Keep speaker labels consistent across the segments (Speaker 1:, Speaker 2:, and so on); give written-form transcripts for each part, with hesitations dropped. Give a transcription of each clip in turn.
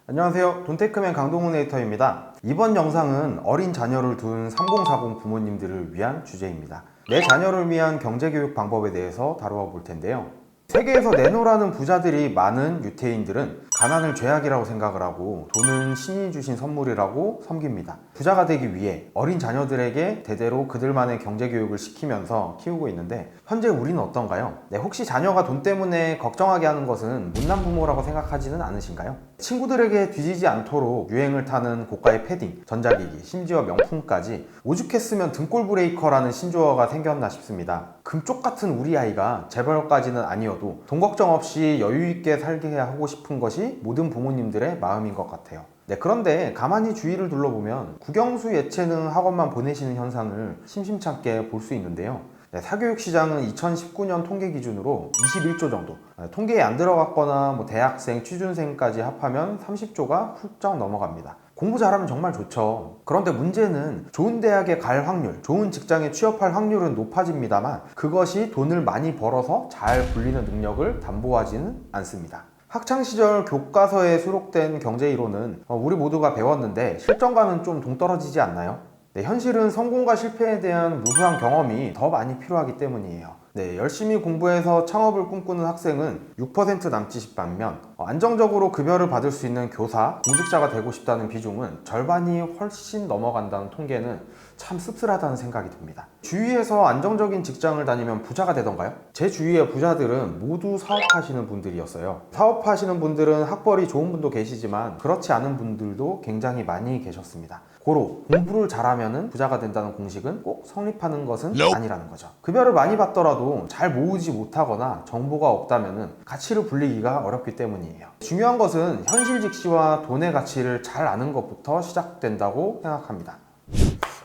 Speaker 1: 안녕하세요. 돈테크맨 강동훈 에디터입니다. 이번 영상은 어린 자녀를 둔 3040 부모님들을 위한 주제입니다. 내 자녀를 위한 경제교육 방법에 대해서 다루어 볼 텐데요. 세계에서 내노라는 부자들이 많은 유태인들은 가난을 죄악이라고 생각을 하고 돈은 신이 주신 선물이라고 섬깁니다. 부자가 되기 위해 어린 자녀들에게 대대로 그들만의 경제교육을 시키면서 키우고 있는데 현재 우리는 어떤가요? 혹시 자녀가 돈 때문에 걱정하게 하는 것은 못난 부모라고 생각하지는 않으신가요? 친구들에게 뒤지지 않도록 유행을 타는 고가의 패딩, 전자기기, 심지어 명품까지 오죽했으면 등골 브레이커라는 신조어가 생겼나 싶습니다. 금쪽 같은 우리 아이가 재벌까지는 아니어도 돈 걱정 없이 여유 있게 살게 하고 싶은 것이 모든 부모님들의 마음인 것 같아요. 그런데 가만히 주위를 둘러보면 국영수 예체능 학원만 보내시는 현상을 심심찮게 볼 수 있는데요. 사교육 시장은 2019년 통계 기준으로 21조 정도, 통계에 안 들어갔거나 대학생, 취준생까지 합하면 30조가 훌쩍 넘어갑니다. 공부 잘하면 정말 좋죠. 그런데 문제는 좋은 대학에 갈 확률, 좋은 직장에 취업할 확률은 높아집니다만 그것이 돈을 많이 벌어서 잘 굴리는 능력을 담보하지는 않습니다. 학창시절 교과서에 수록된 경제이론은 우리 모두가 배웠는데 실전과는 좀 동떨어지지 않나요? 현실은 성공과 실패에 대한 무수한 경험이 더 많이 필요하기 때문이에요. 열심히 공부해서 창업을 꿈꾸는 학생은 6% 남짓 반면 안정적으로 급여를 받을 수 있는 교사, 공직자가 되고 싶다는 비중은 절반이 훨씬 넘어간다는 통계는 참 씁쓸하다는 생각이 듭니다. 주위에서 안정적인 직장을 다니면 부자가 되던가요? 제 주위의 부자들은 모두 사업하시는 분들이었어요. 사업하시는 분들은 학벌이 좋은 분도 계시지만 그렇지 않은 분들도 굉장히 많이 계셨습니다. 고로 공부를 잘하면 부자가 된다는 공식은 꼭 성립하는 것은 아니라는 거죠. 급여를 많이 받더라도 잘 모으지 못하거나 정보가 없다면 가치를 불리기가 어렵기 때문이에요. 중요한 것은 현실 직시와 돈의 가치를 잘 아는 것부터 시작된다고 생각합니다.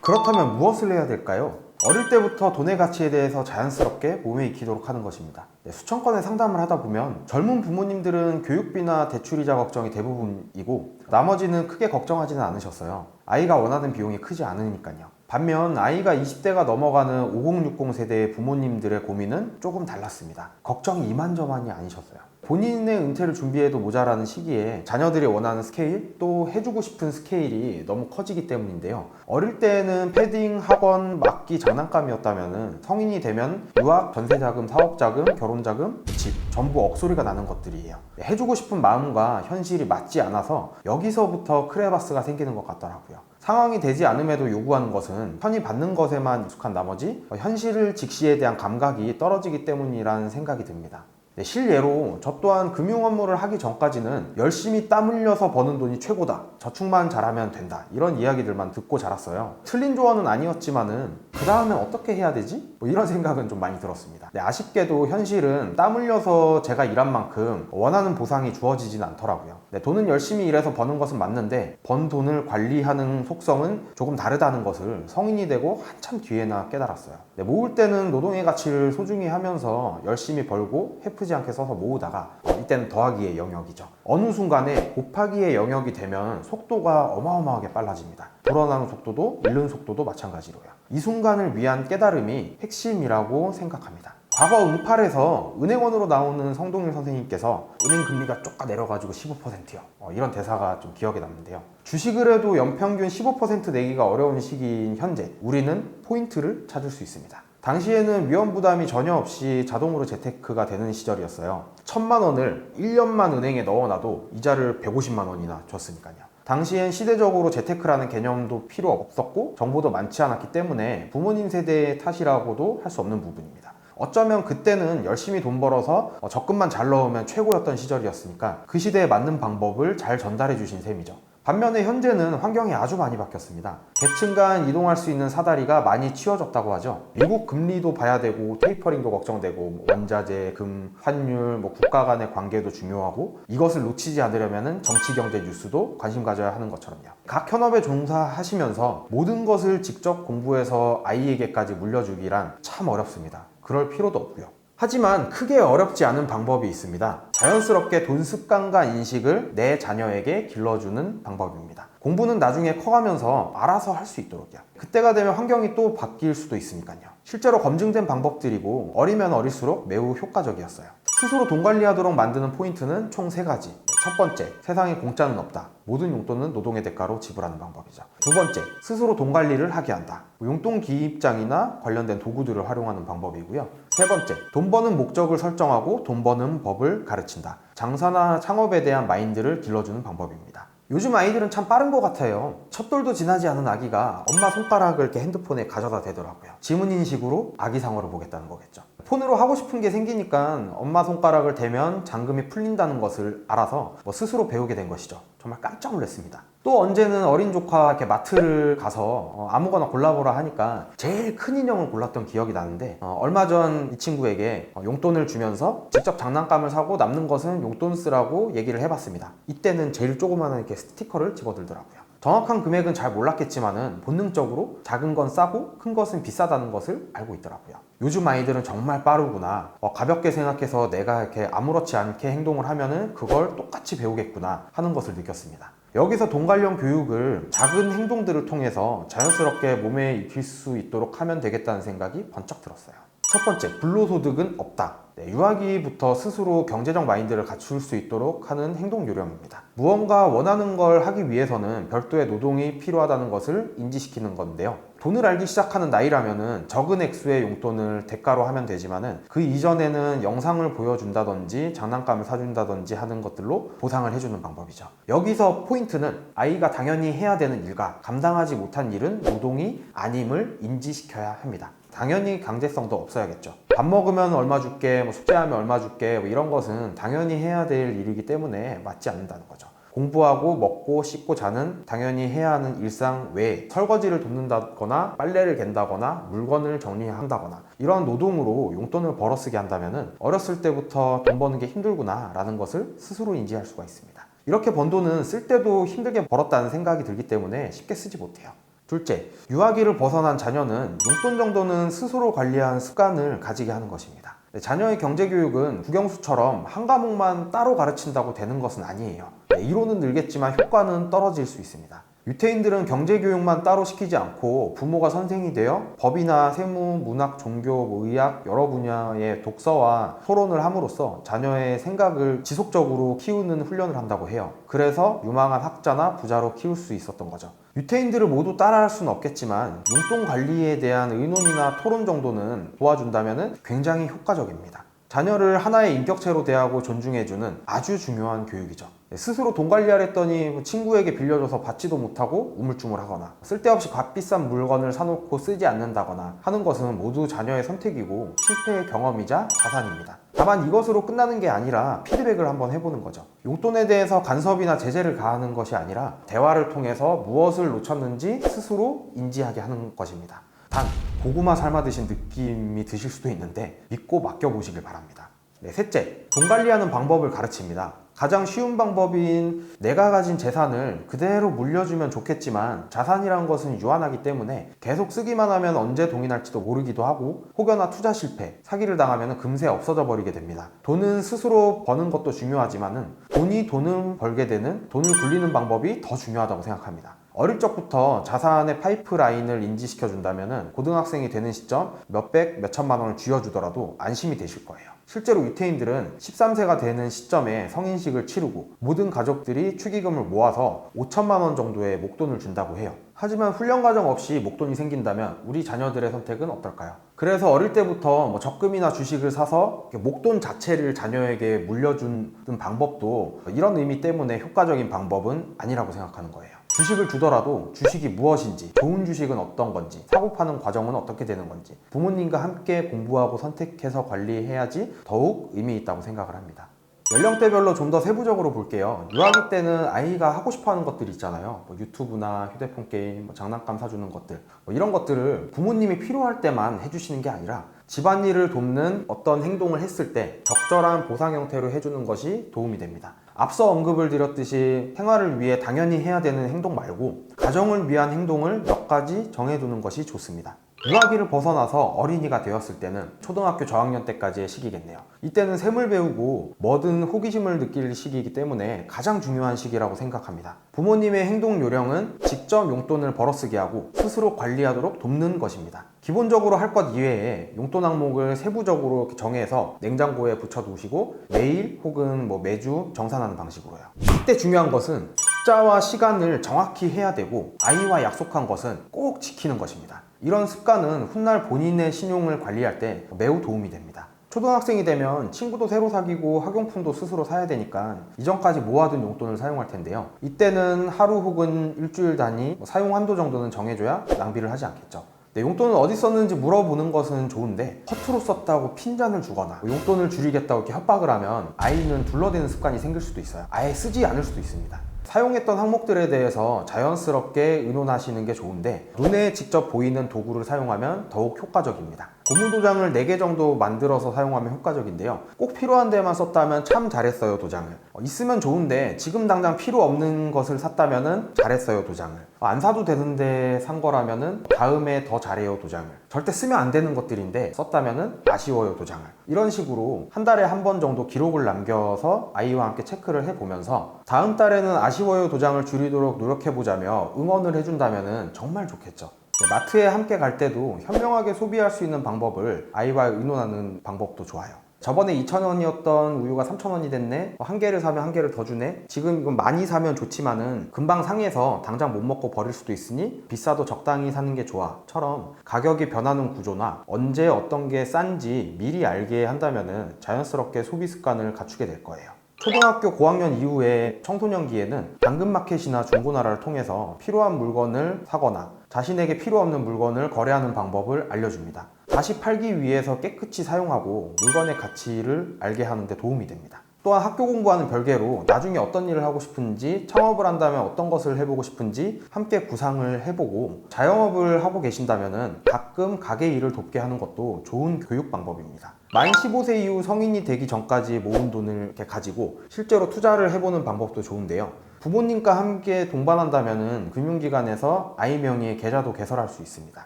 Speaker 1: 그렇다면 무엇을 해야 될까요? 어릴 때부터 돈의 가치에 대해서 자연스럽게 몸에 익히도록 하는 것입니다. 수천 건의 상담을 하다 보면 젊은 부모님들은 교육비나 대출이자 걱정이 대부분이고 나머지는 크게 걱정하지는 않으셨어요. 아이가 원하는 비용이 크지 않으니까요. 반면 아이가 20대가 넘어가는 5060 세대의 부모님들의 고민은 조금 달랐습니다. 걱정이 이만저만이 아니셨어요. 본인의 은퇴를 준비해도 모자라는 시기에 자녀들이 원하는 스케일, 또 해주고 싶은 스케일이 너무 커지기 때문인데요. 어릴 때는 패딩, 학원, 막기, 장난감이었다면 성인이 되면 유학, 전세자금, 사업자금, 결혼자금, 집 전부 억소리가 나는 것들이에요. 해주고 싶은 마음과 현실이 맞지 않아서 여기서부터 크레바스가 생기는 것 같더라고요. 상황이 되지 않음에도 요구하는 것은 편히 받는 것에만 익숙한 나머지 현실을 직시에 대한 감각이 떨어지기 때문이라는 생각이 듭니다. 실예로 저 또한 금융 업무를 하기 전까지는 열심히 땀 흘려서 버는 돈이 최고다, 저축만 잘하면 된다, 이런 이야기들만 듣고 자랐어요. 틀린 조언은 아니었지만은 그 다음엔 어떻게 해야 되지? 이런 생각은 좀 많이 들었습니다. 아쉽게도 현실은 땀 흘려서 제가 일한 만큼 원하는 보상이 주어지진 않더라고요. 돈은 열심히 일해서 버는 것은 맞는데 번 돈을 관리하는 속성은 조금 다르다는 것을 성인이 되고 한참 뒤에나 깨달았어요. 모을 때는 노동의 가치를 소중히 하면서 열심히 벌고 해프지 않게 써서 모으다가 이때는 더하기의 영역이죠. 어느 순간에 곱하기의 영역이 되면 속도가 어마어마하게 빨라집니다. 불어나는 속도도 잃는 속도도 마찬가지로요. 이 순간을 위한 깨달음이 핵심이라고 생각합니다. 과거 응팔에서 은행원으로 나오는 성동일 선생님께서 은행 금리가 쪼까 내려가지고 15%요. 이런 대사가 좀 기억에 남는데요. 주식을 해도 연평균 15% 내기가 어려운 시기인 현재 우리는 포인트를 찾을 수 있습니다. 당시에는 위험 부담이 전혀 없이 자동으로 재테크가 되는 시절이었어요. 1,000만 원을 1년만 은행에 넣어놔도 이자를 150만 원이나 줬으니까요. 당시엔 시대적으로 재테크라는 개념도 필요 없었고 정보도 많지 않았기 때문에 부모님 세대의 탓이라고도 할 수 없는 부분입니다. 어쩌면 그때는 열심히 돈 벌어서 적금만 잘 넣으면 최고였던 시절이었으니까 그 시대에 맞는 방법을 잘 전달해 주신 셈이죠. 반면에 현재는 환경이 아주 많이 바뀌었습니다. 계층 간 이동할 수 있는 사다리가 많이 치워졌다고 하죠. 미국 금리도 봐야 되고 테이퍼링도 걱정되고 원자재, 금, 환율, 국가 간의 관계도 중요하고 이것을 놓치지 않으려면 정치, 경제 뉴스도 관심 가져야 하는 것처럼요. 각 현업에 종사하시면서 모든 것을 직접 공부해서 아이에게까지 물려주기란 참 어렵습니다. 그럴 필요도 없고요. 하지만 크게 어렵지 않은 방법이 있습니다. 자연스럽게 돈 습관과 인식을 내 자녀에게 길러주는 방법입니다. 공부는 나중에 커가면서 알아서 할 수 있도록요. 그때가 되면 환경이 또 바뀔 수도 있으니까요. 실제로 검증된 방법들이고 어리면 어릴수록 매우 효과적이었어요. 스스로 돈 관리하도록 만드는 포인트는 총 3가지. 첫 번째, 세상에 공짜는 없다. 모든 용돈은 노동의 대가로 지불하는 방법이죠. 두 번째, 스스로 돈 관리를 하게 한다. 용돈 기입장이나 관련된 도구들을 활용하는 방법이고요. 세 번째, 돈 버는 목적을 설정하고 돈 버는 법을 가르친다. 장사나 창업에 대한 마인드를 길러주는 방법입니다. 요즘 아이들은 참 빠른 것 같아요. 첫 돌도 지나지 않은 아기가 엄마 손가락을 이렇게 핸드폰에 가져다 대더라고요. 지문인식으로 아기 상어를 보겠다는 거겠죠. 폰으로 하고 싶은 게 생기니까 엄마 손가락을 대면 잠금이 풀린다는 것을 알아서 스스로 배우게 된 것이죠. 정말 깜짝 놀랐습니다. 또 언제는 어린 조카 이렇게 마트를 가서 아무거나 골라보라 하니까 제일 큰 인형을 골랐던 기억이 나는데 얼마 전 이 친구에게 용돈을 주면서 직접 장난감을 사고 남는 것은 용돈 쓰라고 얘기를 해봤습니다. 이때는 제일 조그마한 이렇게 스티커를 집어들더라고요. 정확한 금액은 잘 몰랐겠지만은 본능적으로 작은 건 싸고 큰 것은 비싸다는 것을 알고 있더라고요. 요즘 아이들은 정말 빠르구나. 가볍게 생각해서 내가 이렇게 아무렇지 않게 행동을 하면은 그걸 똑같이 배우겠구나 하는 것을 느꼈습니다. 여기서 돈 관련 교육을 작은 행동들을 통해서 자연스럽게 몸에 익힐 수 있도록 하면 되겠다는 생각이 번쩍 들었어요. 첫 번째, 불로소득은 없다. 유아기부터 스스로 경제적 마인드를 갖출 수 있도록 하는 행동 요령입니다. 무언가 원하는 걸 하기 위해서는 별도의 노동이 필요하다는 것을 인지시키는 건데요. 돈을 알기 시작하는 나이라면은 적은 액수의 용돈을 대가로 하면 되지만은 그 이전에는 영상을 보여준다든지 장난감을 사준다든지 하는 것들로 보상을 해주는 방법이죠. 여기서 포인트는 아이가 당연히 해야 되는 일과 감당하지 못한 일은 노동이 아님을 인지시켜야 합니다. 당연히 강제성도 없어야겠죠. 밥 먹으면 얼마 줄게, 숙제하면 얼마 줄게, 이런 것은 당연히 해야 될 일이기 때문에 맞지 않는다는 거죠. 공부하고 먹고 씻고 자는 당연히 해야 하는 일상 외에 설거지를 돕는다거나 빨래를 갠다거나 물건을 정리한다거나 이러한 노동으로 용돈을 벌어 쓰게 한다면 어렸을 때부터 돈 버는 게 힘들구나 라는 것을 스스로 인지할 수가 있습니다. 이렇게 번 돈은 쓸 때도 힘들게 벌었다는 생각이 들기 때문에 쉽게 쓰지 못해요. 둘째, 유아기를 벗어난 자녀는 용돈 정도는 스스로 관리하는 습관을 가지게 하는 것입니다. 자녀의 경제교육은 국영수처럼 한 과목만 따로 가르친다고 되는 것은 아니에요. 이론은 늘겠지만 효과는 떨어질 수 있습니다. 유태인들은 경제교육만 따로 시키지 않고 부모가 선생이 되어 법이나 세무, 문학, 종교, 의학 여러 분야의 독서와 토론을 함으로써 자녀의 생각을 지속적으로 키우는 훈련을 한다고 해요. 그래서 유망한 학자나 부자로 키울 수 있었던 거죠. 유태인들을 모두 따라할 수는 없겠지만 용돈 관리에 대한 의논이나 토론 정도는 도와준다면 굉장히 효과적입니다. 자녀를 하나의 인격체로 대하고 존중해주는 아주 중요한 교육이죠. 스스로 돈 관리하랬더니 친구에게 빌려줘서 받지도 못하고 우물쭈물하거나 쓸데없이 값비싼 물건을 사놓고 쓰지 않는다거나 하는 것은 모두 자녀의 선택이고 실패의 경험이자 자산입니다. 다만 이것으로 끝나는 게 아니라 피드백을 한번 해보는 거죠. 용돈에 대해서 간섭이나 제재를 가하는 것이 아니라 대화를 통해서 무엇을 놓쳤는지 스스로 인지하게 하는 것입니다. 단 고구마 삶아 드신 느낌이 드실 수도 있는데 믿고 맡겨보시길 바랍니다. 셋째, 돈 관리하는 방법을 가르칩니다. 가장 쉬운 방법인 내가 가진 재산을 그대로 물려주면 좋겠지만 자산이란 것은 유한하기 때문에 계속 쓰기만 하면 언제 동이 날지도 모르기도 하고 혹여나 투자 실패, 사기를 당하면 금세 없어져 버리게 됩니다. 돈은 스스로 버는 것도 중요하지만 돈이 돈을 벌게 되는 돈을 굴리는 방법이 더 중요하다고 생각합니다. 어릴 적부터 자산의 파이프라인을 인지시켜 준다면 고등학생이 되는 시점 몇백, 몇천만 원을 쥐어주더라도 안심이 되실 거예요. 실제로 유태인들은 13세가 되는 시점에 성인식을 치르고 모든 가족들이 축의금을 모아서 5천만 원 정도의 목돈을 준다고 해요. 하지만 훈련 과정 없이 목돈이 생긴다면 우리 자녀들의 선택은 어떨까요? 그래서 어릴 때부터 적금이나 주식을 사서 목돈 자체를 자녀에게 물려주는 방법도 이런 의미 때문에 효과적인 방법은 아니라고 생각하는 거예요. 주식을 주더라도 주식이 무엇인지, 좋은 주식은 어떤 건지, 사고 파는 과정은 어떻게 되는 건지 부모님과 함께 공부하고 선택해서 관리해야지 더욱 의미 있다고 생각을 합니다. 연령대별로 좀 더 세부적으로 볼게요. 유아기 때는 아이가 하고 싶어하는 것들이 있잖아요. 유튜브나 휴대폰 게임, 장난감 사주는 것들 이런 것들을 부모님이 필요할 때만 해주시는 게 아니라 집안일을 돕는 어떤 행동을 했을 때 적절한 보상 형태로 해주는 것이 도움이 됩니다. 앞서 언급을 드렸듯이 생활을 위해 당연히 해야 되는 행동 말고 가정을 위한 행동을 몇 가지 정해두는 것이 좋습니다. 유아기를 벗어나서 어린이가 되었을 때는 초등학교 저학년 때까지의 시기겠네요. 이때는 셈을 배우고 뭐든 호기심을 느낄 시기이기 때문에 가장 중요한 시기라고 생각합니다. 부모님의 행동 요령은 직접 용돈을 벌어쓰게 하고 스스로 관리하도록 돕는 것입니다. 기본적으로 할 것 이외에 용돈 항목을 세부적으로 정해서 냉장고에 붙여 두시고 매일 혹은 매주 정산하는 방식으로요. 이때 중요한 것은 숫자와 시간을 정확히 해야 되고 아이와 약속한 것은 꼭 지키는 것입니다. 이런 습관은 훗날 본인의 신용을 관리할 때 매우 도움이 됩니다. 초등학생이 되면 친구도 새로 사귀고 학용품도 스스로 사야 되니까 이전까지 모아둔 용돈을 사용할 텐데요. 이때는 하루 혹은 일주일 단위 사용 한도 정도는 정해줘야 낭비를 하지 않겠죠. 용돈을 어디 썼는지 물어보는 것은 좋은데 허투루 썼다고 핀잔을 주거나 용돈을 줄이겠다고 이렇게 협박을 하면 아이는 둘러대는 습관이 생길 수도 있어요. 아예 쓰지 않을 수도 있습니다. 사용했던 항목들에 대해서 자연스럽게 의논하시는 게 좋은데 눈에 직접 보이는 도구를 사용하면 더욱 효과적입니다. 고무도장을 4개 정도 만들어서 사용하면 효과적인데요. 꼭 필요한 데만 썼다면 참 잘했어요 도장을. 있으면 좋은데 지금 당장 필요 없는 것을 샀다면 잘했어요 도장을. 안 사도 되는데 산 거라면 다음에 더 잘해요 도장을. 절대 쓰면 안 되는 것들인데 썼다면 아쉬워요 도장을. 이런 식으로 한 달에 한 번 정도 기록을 남겨서 아이와 함께 체크를 해보면서 다음 달에는 아쉬워요 도장을 줄이도록 노력해보자며 응원을 해준다면 정말 좋겠죠. 마트에 함께 갈 때도 현명하게 소비할 수 있는 방법을 아이와 의논하는 방법도 좋아요. 저번에 2,000원이었던 우유가 3,000원이 됐네. 한 개를 사면 한 개를 더 주네. 지금 이건 많이 사면 좋지만은 금방 상해서 당장 못 먹고 버릴 수도 있으니 비싸도 적당히 사는 게 좋아 처럼 가격이 변하는 구조나 언제 어떤 게 싼지 미리 알게 한다면은 자연스럽게 소비 습관을 갖추게 될 거예요. 초등학교 고학년 이후에 청소년기에는 당근마켓이나 중고나라를 통해서 필요한 물건을 사거나 자신에게 필요 없는 물건을 거래하는 방법을 알려줍니다. 다시 팔기 위해서 깨끗이 사용하고 물건의 가치를 알게 하는 데 도움이 됩니다. 또한 학교 공부와는 별개로 나중에 어떤 일을 하고 싶은지, 창업을 한다면 어떤 것을 해보고 싶은지 함께 구상을 해보고 자영업을 하고 계신다면 가끔 가게 일을 돕게 하는 것도 좋은 교육 방법입니다. 만 15세 이후 성인이 되기 전까지 모은 돈을 이렇게 가지고 실제로 투자를 해보는 방법도 좋은데요. 부모님과 함께 동반한다면 금융기관에서 아이 명의의 계좌도 개설할 수 있습니다.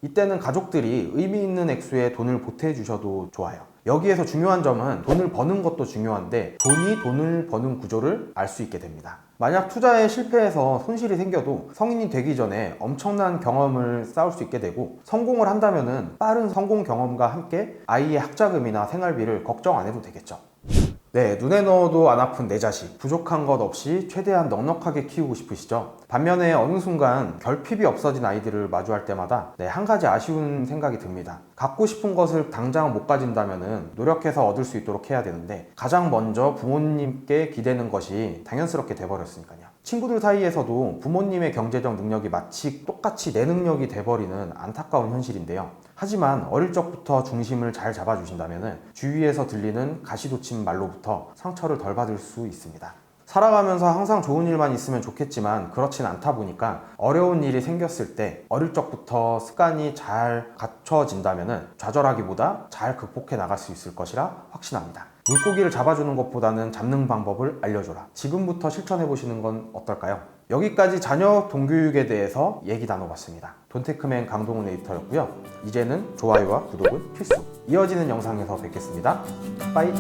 Speaker 1: 이때는 가족들이 의미 있는 액수의 돈을 보태주셔도 좋아요. 여기에서 중요한 점은 돈을 버는 것도 중요한데 돈이 돈을 버는 구조를 알 수 있게 됩니다. 만약 투자에 실패해서 손실이 생겨도 성인이 되기 전에 엄청난 경험을 쌓을 수 있게 되고 성공을 한다면 빠른 성공 경험과 함께 아이의 학자금이나 생활비를 걱정 안 해도 되겠죠. 네, 눈에 넣어도 안 아픈 내 자식, 부족한 것 없이 최대한 넉넉하게 키우고 싶으시죠? 반면에 어느 순간 결핍이 없어진 아이들을 마주할 때마다 한 가지 아쉬운 생각이 듭니다. 갖고 싶은 것을 당장 못 가진다면 노력해서 얻을 수 있도록 해야 되는데 가장 먼저 부모님께 기대는 것이 당연스럽게 돼버렸으니까요. 친구들 사이에서도 부모님의 경제적 능력이 마치 똑같이 내 능력이 돼버리는 안타까운 현실인데요. 하지만 어릴 적부터 중심을 잘 잡아주신다면 주위에서 들리는 가시돋친 말로부터 상처를 덜 받을 수 있습니다. 살아가면서 항상 좋은 일만 있으면 좋겠지만 그렇진 않다 보니까 어려운 일이 생겼을 때 어릴 적부터 습관이 잘 갖춰진다면 좌절하기보다 잘 극복해 나갈 수 있을 것이라 확신합니다. 물고기를 잡아주는 것보다는 잡는 방법을 알려줘라. 지금부터 실천해 보시는 건 어떨까요? 여기까지 자녀 동교육에 대해서 얘기 나눠봤습니다. 돈테크맨 강동훈 에디터였고요. 이제는 좋아요와 구독은 필수. 이어지는 영상에서 뵙겠습니다. 빠이.